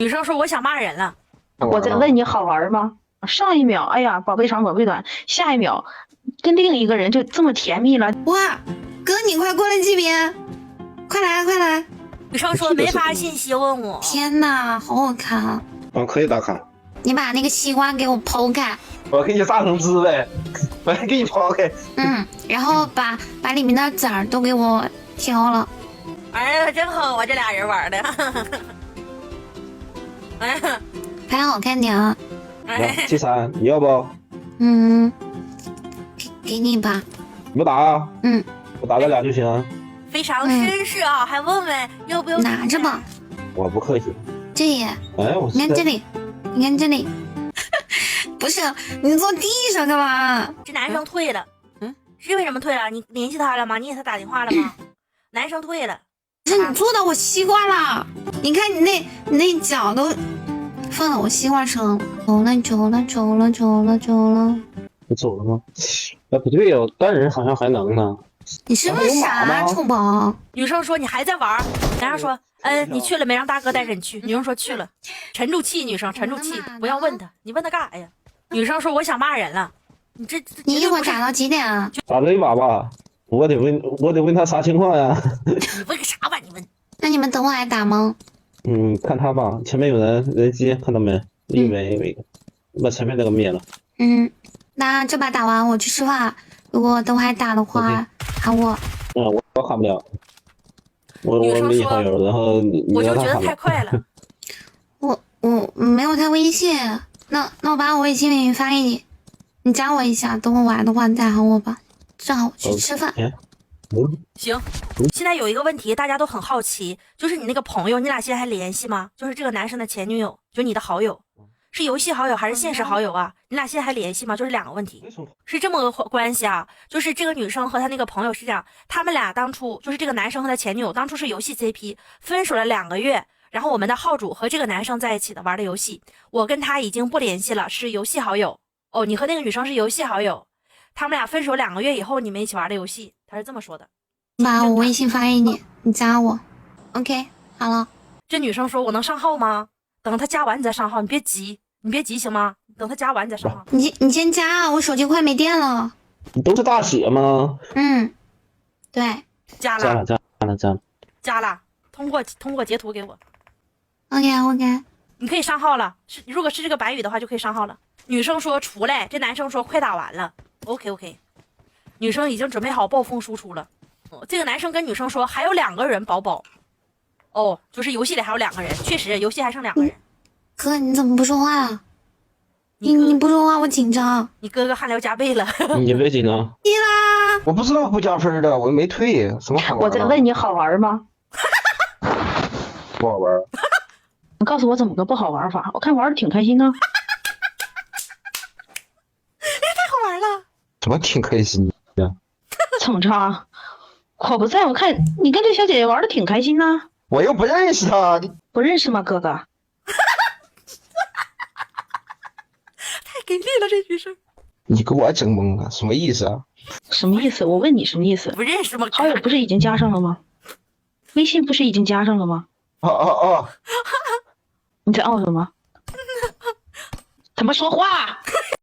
女生说我想骂人了。我在问你好玩吗？上一秒，哎呀，宝贝长宝贝短，下一秒跟另一个人就这么甜蜜了。哇，哥，你快过来这边，快来快来！女生说没发信息问我。天哪，好好看啊！可以打卡。你把那个西瓜给我剖开，我给你榨成汁呗，我给你剖开。然后把里面的籽儿都给我挑了。哎呀，真好啊，这俩人玩的。哎呀，拍好看点啊！哎， T3，你要不？给你吧。你不打啊？我打咱俩就行。非常绅士啊，还问问要不要拿着吧。我不客气。这里，哎，我你看这里，你看这里。不是，你坐地上干嘛？这男生退了。是为什么退了？你联系他了吗？你给他打电话了吗？男生退了。不是你坐到我西瓜了，你看你那脚都放到我西瓜上。走了。你走了吗？哎，不对呀，单人好像还能呢。你是不是傻，臭宝？女生说你还在玩，男生说你去了没？让大哥带着你去。女生说去了，沉住气，女生沉住气，不要问他，你问他干啥呀？女生说我想骂人了，你一会儿打到几点啊？打这一把吧，我得问他啥情况呀？你问个啥玩意？问？那你们等会还打吗？看他吧，前面有人接，看到没？一没有一个，把前面那个灭了。那这把打完我去吃饭，如果等会还打的话，喊我。我喊不了，我没好友，然后我就觉得太快了。我没有他微信，那我把我微信里发给你，你加我一下，等我玩的话你再喊我吧。正好我去吃饭。行，现在有一个问题，大家都很好奇，就是你那个朋友，你俩现在还联系吗？就是这个男生的前女友，就你的好友，是游戏好友还是现实好友啊？你俩现在还联系吗？就是两个问题，是这么个关系啊。就是这个女生和她那个朋友是这样，他们俩当初就是这个男生和他前女友当初是游戏 CP， 分手了2个月，然后我们的号主和这个男生在一起的玩的游戏，我跟他已经不联系了，是游戏好友。哦，你和那个女生是游戏好友，他们俩分手2个月以后你们一起玩的游戏，他是这么说的。把我微信发给你，你加我。OK， 好了。这女生说我能上号吗？等他加完你再上号，你别急行吗？等他加完你再上号。你先加啊，我手机快没电了。你都是大写吗？对。加了。加了。通过截图给我。OK， 你可以上号了。如果是这个白羽的话，就可以上号了。女生说出来，这男生说快打完了。OK， 女生已经准备好暴风输出了。这个男生跟女生说还有2个人宝。哦，就是游戏里还有2个人，确实游戏还剩2个人。哥，你怎么不说话啊？你不说话我紧张。你哥哥汗流浃背了。你别紧张。你啦！我不知道不加分的，我又没退，什么好玩？我在问你好玩吗？不好玩。你告诉我怎么个不好玩法？我看玩的挺开心呢。太好玩了。怎么挺开心的？怎么着？我不在，我看你跟这小姐姐玩的挺开心呢。我又不认识她，不认识吗，哥哥？太给力了，这女生。你给我整懵了，什么意思啊？什么意思？我问你什么意思？不认识吗？好友不是已经加上了吗？微信不是已经加上了吗？哦！你在傲什么？怎么说话？